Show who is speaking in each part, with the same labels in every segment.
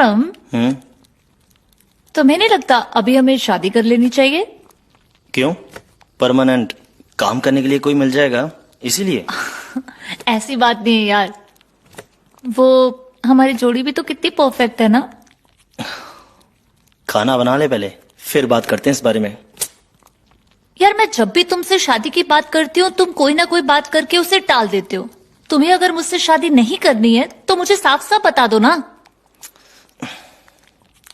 Speaker 1: विक्रम, तुम्हें नहीं लगता अभी हमें शादी कर लेनी चाहिए?
Speaker 2: क्यों? परमानेंट काम करने के लिए कोई मिल जाएगा इसीलिए?
Speaker 1: ऐसी बात नहीं है यार, वो हमारी जोड़ी भी तो कितनी परफेक्ट है ना।
Speaker 2: खाना बना ले पहले, फिर बात करते हैं इस बारे में।
Speaker 1: यार मैं जब भी तुमसे शादी की बात करती हूँ तुम कोई ना कोई बात करके उसे टाल देते हो। तुम्हें अगर मुझसे शादी नहीं करनी है तो मुझे साफ साफ बता दो ना।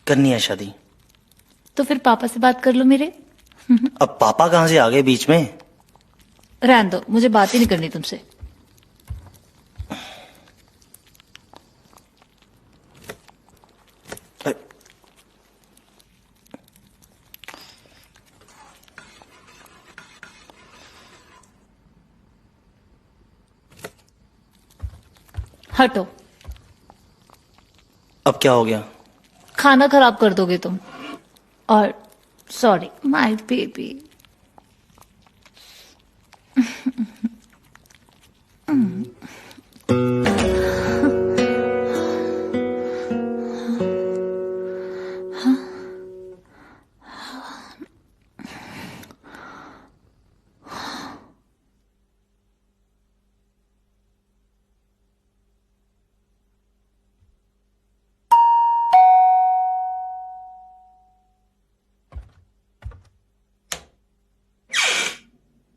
Speaker 2: करनी है शादी
Speaker 1: तो फिर पापा से बात कर लो मेरे।
Speaker 2: अब पापा कहाँ से आ गए बीच में?
Speaker 1: रहने दो, मुझे बात ही नहीं करनी तुमसे। हटो।
Speaker 2: अब क्या हो गया?
Speaker 1: खाना खराब कर दोगे तुम। और sorry my baby.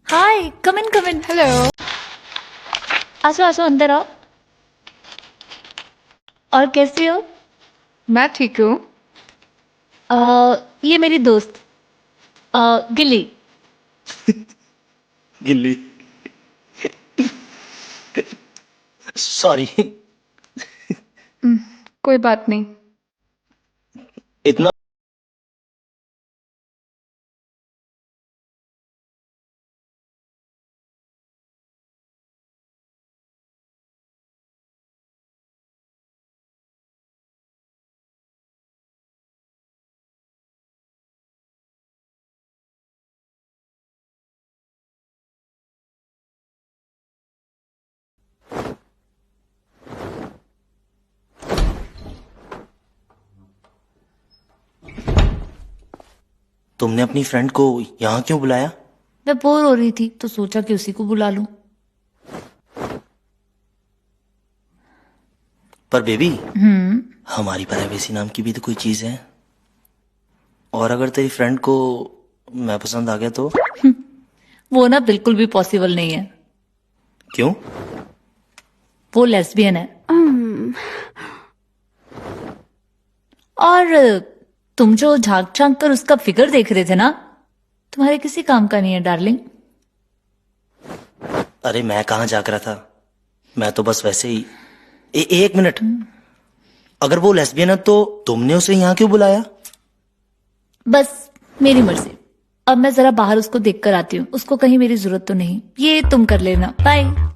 Speaker 1: Hi, come in.
Speaker 3: Hello.
Speaker 1: आसो आसो, अंदर आओ। और कैसी हो?
Speaker 3: मैं ठीक हूँ।
Speaker 1: ये मेरी दोस्त गिली।
Speaker 2: गिल्ली। सॉरी।
Speaker 3: कोई बात नहीं।
Speaker 2: इतना तुमने अपनी फ्रेंड को यहाँ क्यों बुलाया?
Speaker 1: मैं बोर हो रही थी तो सोचा कि उसी को बुला लूं।
Speaker 2: पर बेबी, हमारी प्राइवेसी नाम की भी तो कोई चीज है। और अगर तेरी फ्रेंड को मैं पसंद आ गया तो?
Speaker 1: वो ना बिल्कुल भी पॉसिबल नहीं है।
Speaker 2: क्यों?
Speaker 1: वो लेस्बियन है। और तुम जो झांक झांक कर उसका फिगर देख रहे थे ना, तुम्हारे किसी काम का नहीं है डार्लिंग।
Speaker 2: अरे मैं कहाँ जाग रहा था, मैं तो बस वैसे ही। एक मिनट, अगर वो लेस्बियन है तो तुमने उसे यहाँ क्यों बुलाया?
Speaker 1: बस मेरी मर्जी। अब मैं जरा बाहर उसको देख कर आती हूँ, उसको कहीं मेरी जरूरत तो नहीं। ये तुम कर लेना, बाय।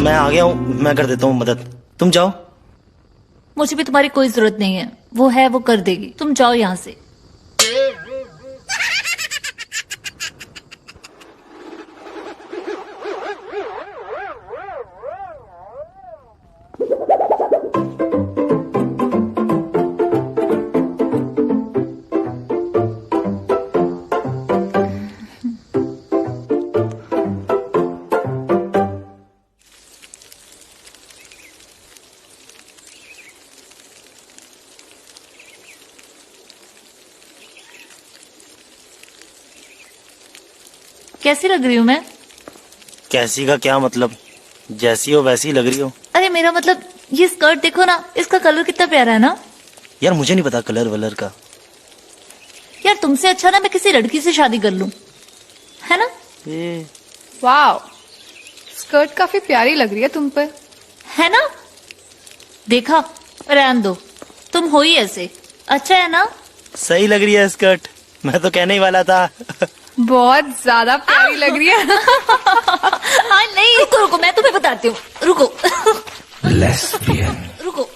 Speaker 2: मैं आ गया हूँ, मैं कर देता हूँ मदद, तुम जाओ।
Speaker 1: मुझे भी तुम्हारी कोई जरूरत नहीं है, वो है वो कर देगी, तुम जाओ यहाँ से। कैसी लग रही हूँ मैं?
Speaker 2: कैसी का क्या मतलब? जैसी हो वैसी ही लग रही हो।
Speaker 1: अरे मेरा मतलब ये स्कर्ट देखो ना, इसका कलर कितना प्यारा है ना।
Speaker 2: यार मुझे नहीं पता कलर वलर का।
Speaker 1: यार तुमसे अच्छा ना मैं किसी लड़की से शादी कर लूं, है ना?
Speaker 2: ये
Speaker 3: वाओ, स्कर्ट काफी प्यारी लग रही है तुम पर।
Speaker 1: है ना? देखा, रहने दो, तुम हो ही ऐसे। अच्छा है ना?
Speaker 2: सही लग रही है स्कर्ट, मैं तो कहने ही वाला था।
Speaker 3: बहुत ज्यादा प्यारी लग रही है।
Speaker 1: हाँ नहीं, रुको रुको, मैं तुम्हें बताती हूँ, रुको। रुको।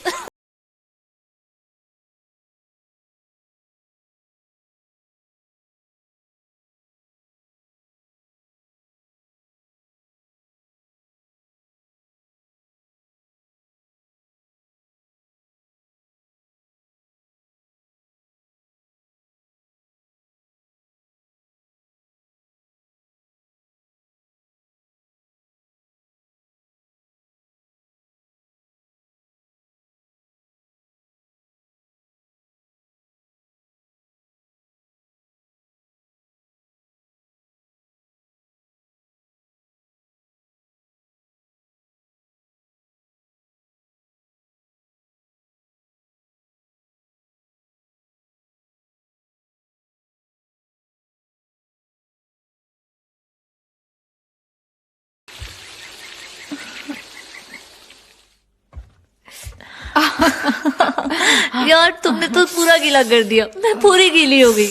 Speaker 1: यार तुमने तो पूरा गीला कर दिया, मैं पूरी गीली हो गई।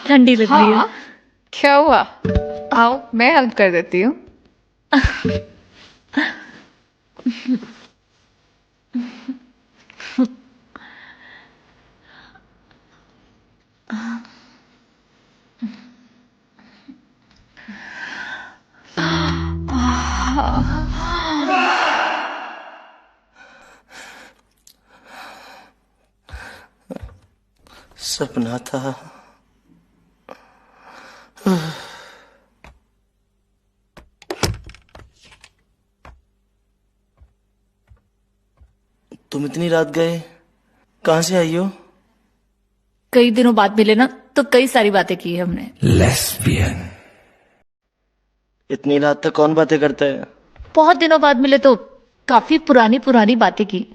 Speaker 1: ठंडी लग रही है।
Speaker 3: हाँ, क्या हुआ? आओ, मैं हेल्प कर देती हूँ।
Speaker 2: सपना था। तुम इतनी रात गए, कहाँ से आई हो?
Speaker 1: कई दिनों बाद मिले ना, तो कई सारी बातें की है हमने।
Speaker 2: इतनी रात तक कौन बातें करता है?
Speaker 1: बहुत दिनों बाद मिले तो काफी पुरानी पुरानी बातें की।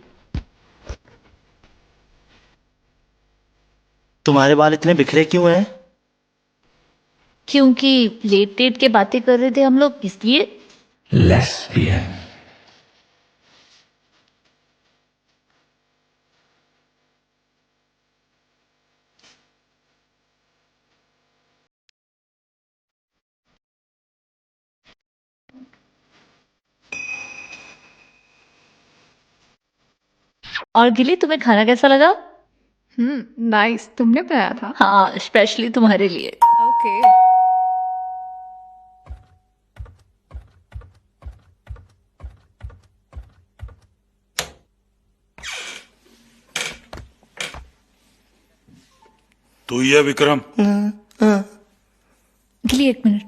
Speaker 2: तुम्हारे बाल इतने बिखरे क्यों हैं?
Speaker 1: क्योंकि लेट डेट के बातें कर रहे थे हम लोग, इसलिए। और गिली, तुम्हें खाना कैसा लगा?
Speaker 3: नाइस, तुमने बनाया था?
Speaker 1: हाँ, स्पेशली तुम्हारे लिए।
Speaker 3: ओके।
Speaker 4: तू ही है विक्रम?
Speaker 1: गिली एक मिनट।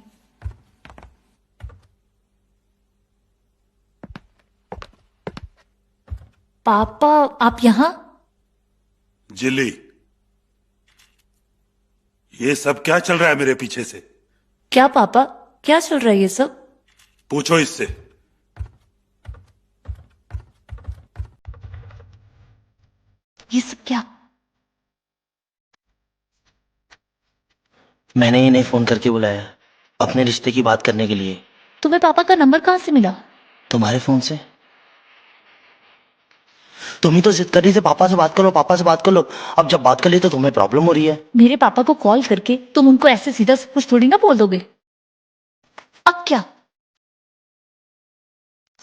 Speaker 1: पापा, आप यहाँ?
Speaker 4: जिली, ये सब क्या चल रहा है मेरे पीछे से?
Speaker 1: क्या पापा, क्या चल रहा है ये सब?
Speaker 4: पूछो इससे।
Speaker 1: ये सब क्या?
Speaker 2: मैंने इन्हें फोन करके बुलाया अपने रिश्ते की बात करने के लिए।
Speaker 1: तुम्हें पापा का नंबर कहाँ से मिला?
Speaker 2: तुम्हारे फोन से। तुम ही तो जिद कर रही थी पापा से बात करो, पापा से बात कर लो। अब जब बात कर ली तो तुम्हें प्रॉब्लम हो रही है।
Speaker 1: मेरे पापा को कॉल करके तुम उनको ऐसे सीधा सब कुछ थोड़ी ना बोल दोगे। अब क्या?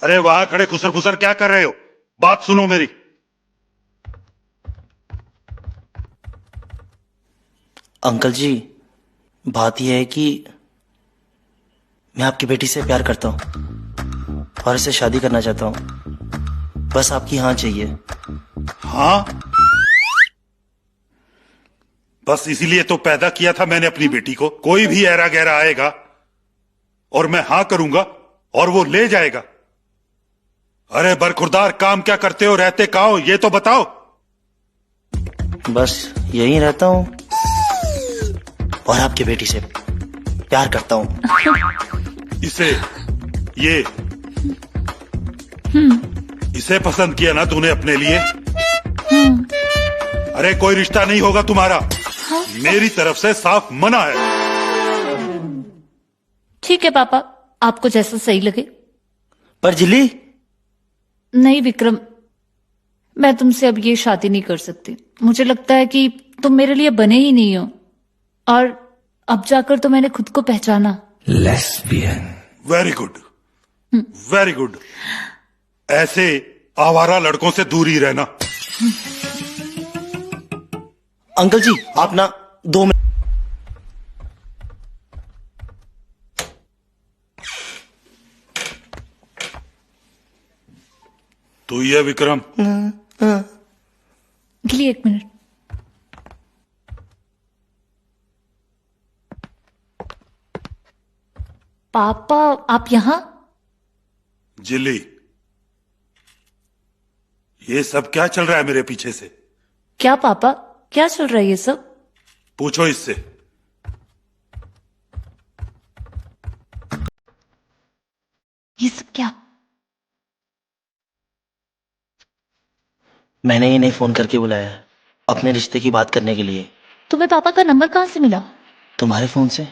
Speaker 4: अरे वहां खड़े खुसर खुसर क्या कर रहे हो? बात सुनो मेरी।
Speaker 2: अंकल जी, बात यह है कि मैं आपकी बेटी से प्यार करता हूँ और इसे शादी करना चाहता हूँ। बस आपकी हाँ चाहिए।
Speaker 4: हाँ? बस इसीलिए तो पैदा किया था मैंने अपनी बेटी को। कोई भी ऐरा गहरा आएगा और मैं हाँ करूंगा और वो ले जाएगा। अरे बरखुरदार, काम क्या करते हो, रहते कहाँ हो, ये तो बताओ।
Speaker 2: बस यहीं रहता हूँ और आपकी बेटी से प्यार करता हूँ।
Speaker 4: इसे ये इसे पसंद किया ना तूने अपने लिए? अरे कोई रिश्ता नहीं होगा तुम्हारा। मेरी तरफ से साफ मना है।
Speaker 1: ठीक है पापा, आपको जैसा सही लगे।
Speaker 2: पर जिली,
Speaker 1: नहीं विक्रम, मैं तुमसे अब ये शादी नहीं कर सकती। मुझे लगता है कि तुम मेरे लिए बने ही नहीं हो, और अब जाकर तो मैंने खुद को पहचाना।
Speaker 5: Lesbian.
Speaker 4: Very good, very good. ऐसे आवारा लड़कों से दूर ही रहना।
Speaker 2: अंकल जी आप ना 2 मिनट।
Speaker 4: तू ये विक्रम,
Speaker 1: गिली 1 मिनट। पापा आप यहाँ?
Speaker 4: जिली, ये सब क्या चल रहा है मेरे पीछे से?
Speaker 1: क्या पापा, क्या चल रहा है ये सब?
Speaker 4: पूछो इससे।
Speaker 1: ये सब क्या?
Speaker 2: मैंने ही नहीं फोन करके बुलाया है, अपने रिश्ते की बात करने के लिए।
Speaker 1: तुम्हें पापा का नंबर कहाँ से मिला?
Speaker 2: तुम्हारे फोन से।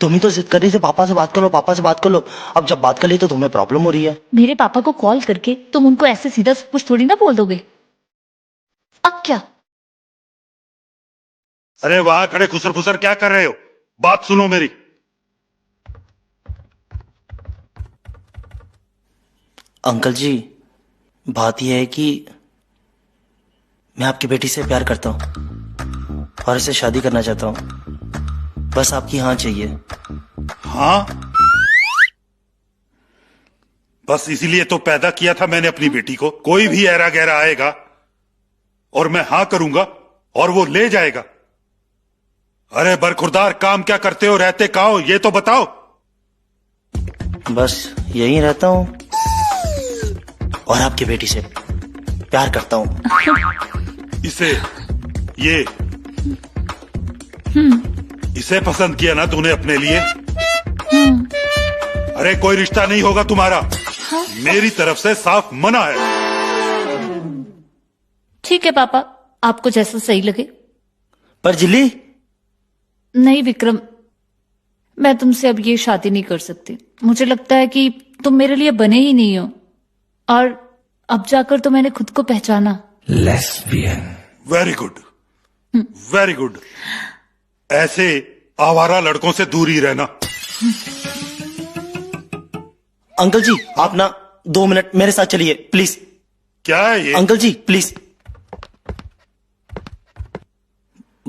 Speaker 2: तुम ही तो जिद कर रही थी पापा से बात कर लो, पापा से बात कर लो। अब जब बात कर ली तो तुम्हें प्रॉब्लम हो रही है।
Speaker 1: मेरे पापा को कॉल करके तुम उनको ऐसे सीधा सब कुछ थोड़ी ना बोल दोगे। अब क्या?
Speaker 4: अरे वहां खड़े खुसर खुसर क्या कर रहे हो? बात सुनो मेरी।
Speaker 2: अंकल जी, बात यह है कि मैं आपकी बेटी से प्यार करता हूँ और इसे शादी करना चाहता हूँ। बस आपकी हाँ चाहिए।
Speaker 4: हाँ? बस इसीलिए तो पैदा किया था मैंने अपनी बेटी को। कोई भी ऐरा गैरा आएगा और मैं हाँ करूंगा और वो ले जाएगा। अरे बरखुरदार, काम क्या करते हो, रहते कहाँ हो, ये तो बताओ।
Speaker 2: बस यहीं रहता हूँ और आपकी बेटी से प्यार करता हूँ।
Speaker 4: इसे ये इसे पसंद किया ना तूने अपने लिए? अरे कोई रिश्ता नहीं होगा तुम्हारा। मेरी तरफ से साफ मना है।
Speaker 1: ठीक है पापा, आपको जैसा सही लगे।
Speaker 2: पर जिली,
Speaker 1: नहीं विक्रम, मैं तुमसे अब ये शादी नहीं कर सकती। मुझे लगता है कि तुम मेरे लिए बने ही नहीं हो, और अब जाकर तो मैंने खुद को पहचाना।
Speaker 5: Lesbian.
Speaker 4: Very good, very good. ऐसे आवारा लड़कों से दूर ही रहना।
Speaker 2: अंकल जी आप ना 2 मिनट मेरे साथ चलिए प्लीज।
Speaker 4: क्या है ये?
Speaker 2: Uncle ji please.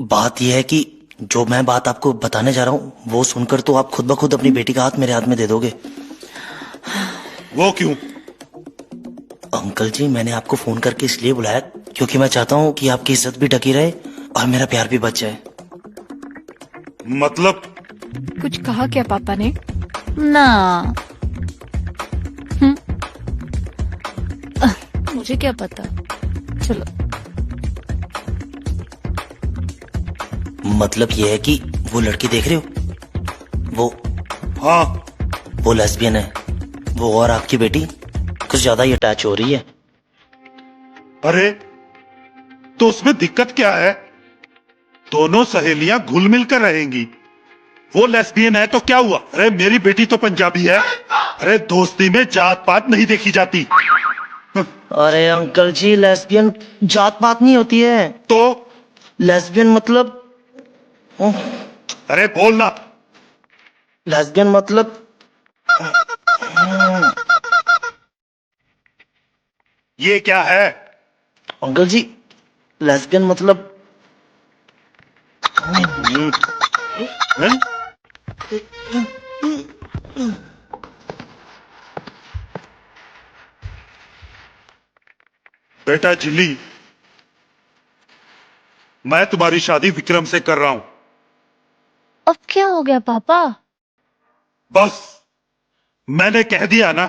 Speaker 2: बात यह है कि जो मैं बात आपको बताने जा रहा हूं वो सुनकर तो आप खुद ब खुद अपनी बेटी का हाथ मेरे हाथ में दे दोगे।
Speaker 4: वो क्यों?
Speaker 2: अंकल जी, मैंने आपको फोन करके इसलिए बुलाया क्योंकि मैं चाहता हूं कि आपकी इज्जत भी ढकी रहे और मेरा प्यार भी बच जाए।
Speaker 4: मतलब?
Speaker 3: कुछ कहा क्या पापा ने?
Speaker 1: ना मुझे क्या पता। चलो।
Speaker 2: मतलब यह है कि वो लड़की देख रहे हो,
Speaker 4: हाँ।
Speaker 2: वो लेस्बियन है। वो और आपकी बेटी कुछ ज्यादा ही अटैच हो रही है।
Speaker 4: अरे तो उसमें दिक्कत क्या है? दोनों सहेलियां घुल मिल कर रहेंगी। वो लेस्बियन है तो क्या हुआ? अरे मेरी बेटी तो पंजाबी है। अरे दोस्ती में जात पात नहीं देखी जाती।
Speaker 2: अरे अंकल जी, लेस्बियन जात पात नहीं होती है।
Speaker 4: तो
Speaker 2: लेस्बियन मतलब
Speaker 4: अरे बोलना।
Speaker 2: लेस्बियन मतलब
Speaker 4: ये क्या है?
Speaker 2: अंकल जी, लेस्बियन मतलब
Speaker 4: हैं? बेटा जिली, मैं तुम्हारी शादी विक्रम से कर रहा हूं।
Speaker 1: अब क्या हो गया पापा?
Speaker 4: बस मैंने कह दिया ना।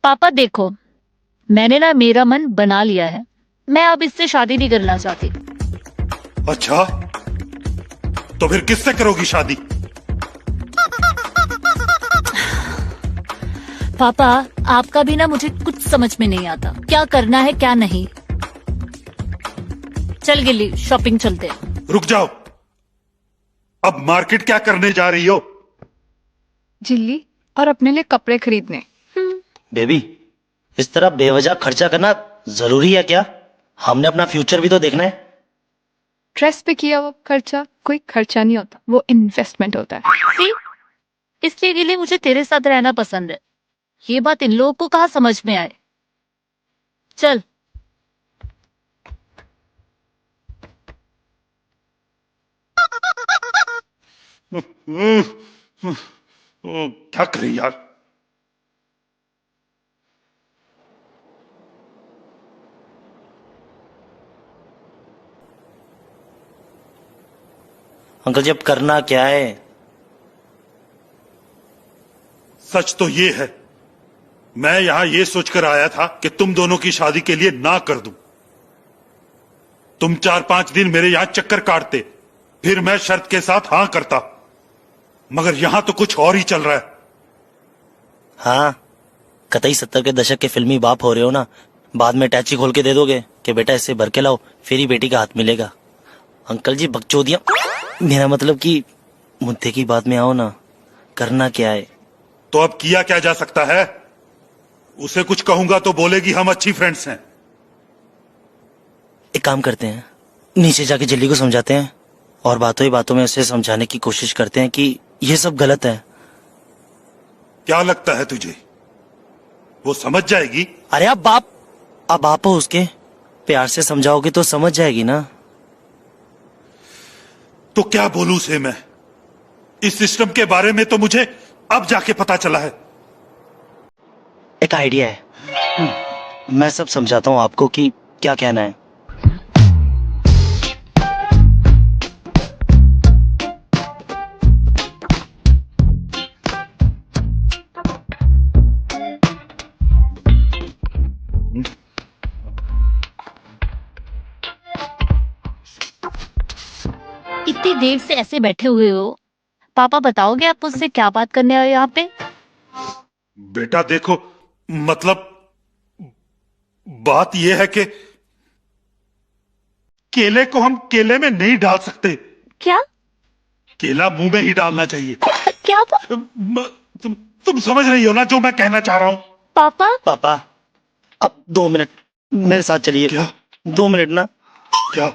Speaker 1: पापा देखो, मैंने ना मेरा मन बना लिया है। मैं अब इससे शादी नहीं करना चाहती।
Speaker 4: अच्छा, तो फिर किससे करोगी शादी?
Speaker 1: पापा, आपका भी ना मुझे कुछ समझ में नहीं आता, क्या करना है क्या नहीं। चल गिल्ली, शॉपिंग चलते हैं।
Speaker 4: रुक जाओ, अब मार्केट क्या करने जा रही हो?
Speaker 3: जिल्ली, और अपने लिए कपड़े खरीदने।
Speaker 2: बेबी, इस तरह बेवजह खर्चा करना जरूरी है क्या? हमने अपना फ्यूचर भी तो देखना है।
Speaker 3: ड्रेस पे किया हुआ खर्चा कोई खर्चा नहीं होता, वो इन्वेस्टमेंट होता है।
Speaker 1: See? इसलिए गिल्ली मुझे तेरे साथ रहना पसंद है। ये बात इन लोगों को कहाँ समझ में आए। चल।
Speaker 4: क्या करें यार?
Speaker 2: अंकल जी, अब करना क्या है?
Speaker 4: सच तो ये है, मैं यहां ये सोचकर आया था कि तुम दोनों की शादी के लिए ना कर दूं। तुम 4-5 दिन मेरे यहां चक्कर काटते, फिर मैं शर्त के साथ हां करता। मगर यहां तो कुछ और ही चल रहा है।
Speaker 2: हाँ, कतई 70 के दशक के फिल्मी बाप हो रहे हो ना। बाद में टैची खोल के दे दोगे कि बेटा इससे भर के लाओ, फिर ही बेटी का हाथ मिलेगा। अंकल जी बकचोदियां, मेरा मतलब कि मुद्दे की बात में आओ ना। करना क्या है?
Speaker 4: तो अब किया क्या जा सकता है? उसे कुछ कहूंगा तो बोलेगी हम अच्छी फ्रेंड्स हैं।
Speaker 2: एक काम करते हैं, नीचे जाके जिल्ली को समझाते हैं और बातों ही बातों में उसे समझाने की कोशिश करते हैं कि ये सब गलत है।
Speaker 4: क्या लगता है तुझे, वो समझ जाएगी?
Speaker 2: अरे अब बाप हो उसके, प्यार से समझाओगे तो समझ जाएगी ना।
Speaker 4: तो क्या बोलूं उसे मैं? इस सिस्टम के बारे में तो मुझे अब जाके पता चला है।
Speaker 2: एक आइडिया है, मैं सब समझाता हूँ आपको कि क्या कहना है।
Speaker 1: इतनी देर से ऐसे बैठे हुए हो, पापा बताओगे आप मुझसे क्या बात करने आए यहाँ पे?
Speaker 4: बेटा देखो, मतलब बात यह है कि केले को हम केले में नहीं डाल सकते।
Speaker 1: क्या?
Speaker 4: केला मुंह में ही डालना चाहिए।
Speaker 1: क्या
Speaker 4: तुम समझ रही हो ना जो मैं कहना चाह रहा हूं?
Speaker 2: पापा, अब 2 मिनट मेरे साथ चलिए।
Speaker 4: क्या?
Speaker 2: 2 मिनट ना।
Speaker 4: क्या?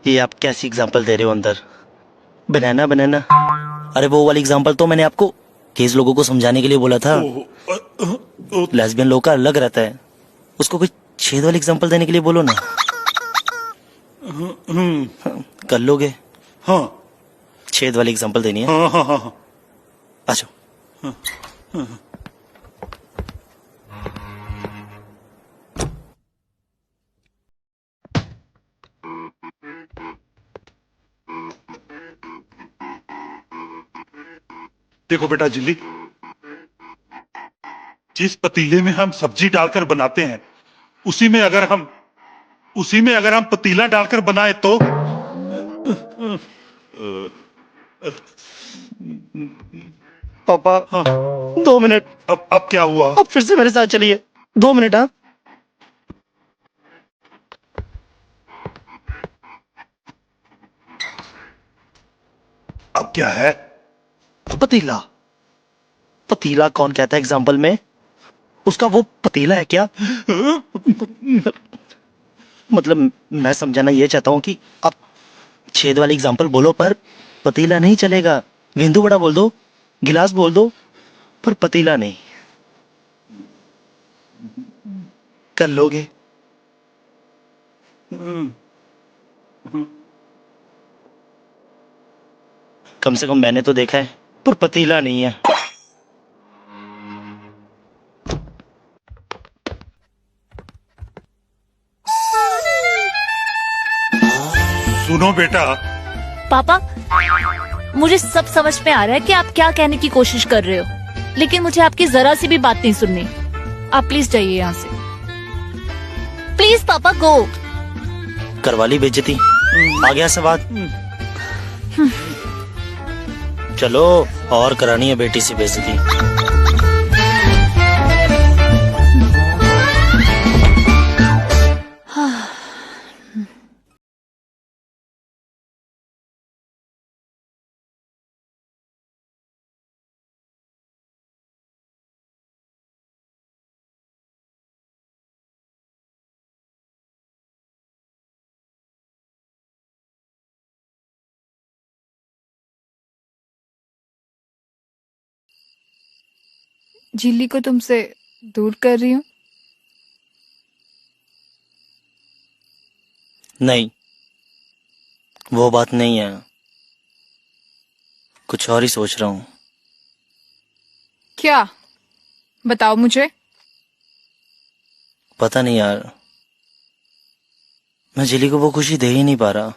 Speaker 2: ये आप कैसी एग्जांपल दे रहे हो अंदर? बनाना। अरे वो वाली एग्जांपल तो मैंने आपको केस लोगों को समझाने के लिए बोला था। लेस्बियन लोग का अलग रहता है, उसको कोई छेद वाली एग्जांपल देने के लिए बोलो ना। हाँ, कर लोगे?
Speaker 4: हाँ
Speaker 2: छेद वाली एग्जांपल देनी है।
Speaker 4: हाँ हाँ हाँ।
Speaker 2: अच्छा,
Speaker 4: देखो बेटा जिल्ली, जिस पतीले में हम सब्जी डालकर बनाते हैं, उसी में अगर हम पतीला डालकर बनाए तो
Speaker 2: पापा।
Speaker 4: हाँ।
Speaker 2: 2 मिनट।
Speaker 4: अब क्या हुआ?
Speaker 2: अब फिर से मेरे साथ चलिए। 2 मिनट। हाँ,
Speaker 4: अब क्या है?
Speaker 2: पतीला कौन कहता है एग्जाम्पल में? उसका वो पतीला है क्या? मतलब मैं समझाना ये चाहता हूँ कि आप छेद वाली एग्जाम्पल बोलो पर पतीला नहीं चलेगा। गेंदू बड़ा बोल दो, गिलास बोल दो, पर पतीला नहीं। कर लोगे? कम से कम मैंने तो देखा है, पर पतीला नहीं है।
Speaker 4: सुनो बेटा,
Speaker 1: पापा, मुझे सब समझ में आ रहा है कि आप क्या कहने की कोशिश कर रहे हो, लेकिन मुझे आपकी जरा सी भी बात नहीं सुननी। आप प्लीज जाइए यहाँ से, प्लीज पापा गो।
Speaker 2: करवा ली बेइज्जती, आ गया सवाद। चलो, और करानी है बेटी से बेइज्जती।
Speaker 3: झिल्ली को तुमसे दूर कर रही हूँ।
Speaker 2: नहीं, वो बात नहीं है, कुछ और ही सोच रहा हूँ।
Speaker 3: क्या? बताओ मुझे।
Speaker 2: पता नहीं यार, मैं जिली को वो खुशी दे ही नहीं पा रहा।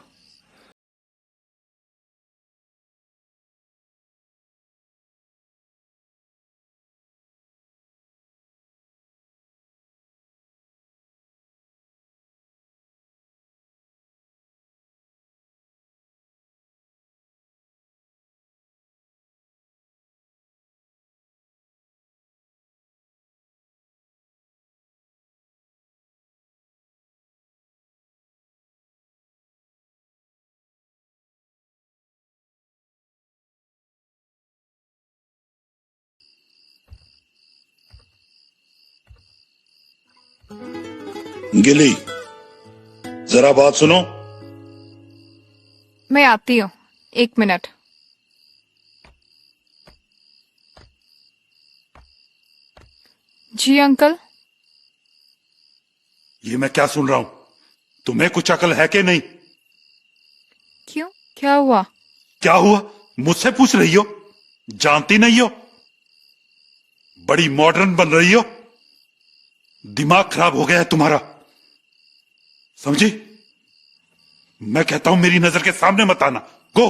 Speaker 4: गिली, जरा बात सुनो।
Speaker 3: मैं आती हूँ, 1 मिनट। जी अंकल।
Speaker 4: ये मैं क्या सुन रहा हूं? तुम्हें कुछ अकल है कि नहीं?
Speaker 3: क्यों, क्या हुआ?
Speaker 4: क्या हुआ? मुझसे पूछ रही हो? जानती नहीं हो? बड़ी मॉडर्न बन रही हो। दिमाग खराब हो गया है तुम्हारा, समझी? मैं कहता हूं मेरी नजर के सामने मत आना। गो।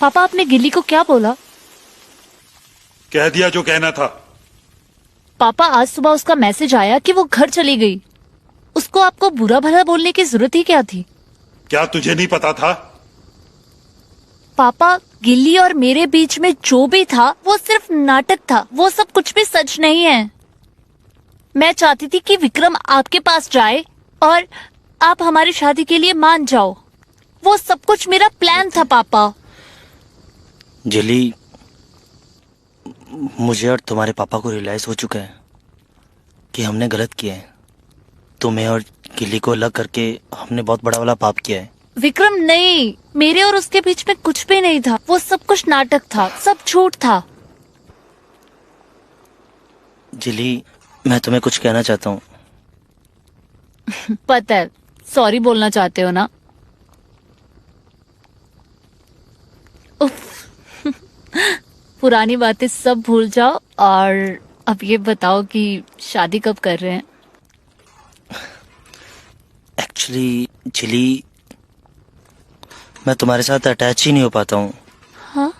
Speaker 1: पापा आपने गिल्ली को क्या बोला?
Speaker 4: कह दिया जो कहना था।
Speaker 1: पापा आज सुबह उसका मैसेज आया कि वो घर चली गई। उसको आपको बुरा भला बोलने की जरूरत ही क्या थी?
Speaker 4: क्या तुझे नहीं पता था?
Speaker 1: पापा, गिल्ली और मेरे बीच में जो भी था वो सिर्फ नाटक था, वो सब कुछ भी सच नहीं है। मैं चाहती थी कि विक्रम आपके पास जाए और आप हमारी शादी के लिए मान जाओ। वो सब कुछ मेरा प्लान था पापा।
Speaker 2: जिली, मुझे और तुम्हारे पापा को रियलाइज हो चुका है कि हमने गलत किया है। तुम्हें और गिली को अलग करके हमने बहुत बड़ा वाला पाप किया है।
Speaker 1: विक्रम नहीं, मेरे और उसके बीच में कुछ भी नहीं था। वो सब कुछ नाटक था, सब झूठ था।
Speaker 2: जिली, मैं तुम्हें कुछ कहना चाहता हूँ।
Speaker 1: पता है, सॉरी बोलना चाहते हो ना? उफ। पुरानी बातें सब भूल जाओ और अब ये बताओ कि शादी कब कर रहे हैं?
Speaker 2: एक्चुअली जिली, मैं तुम्हारे साथ अटैच ही नहीं हो पाता हूँ।
Speaker 1: हाँ?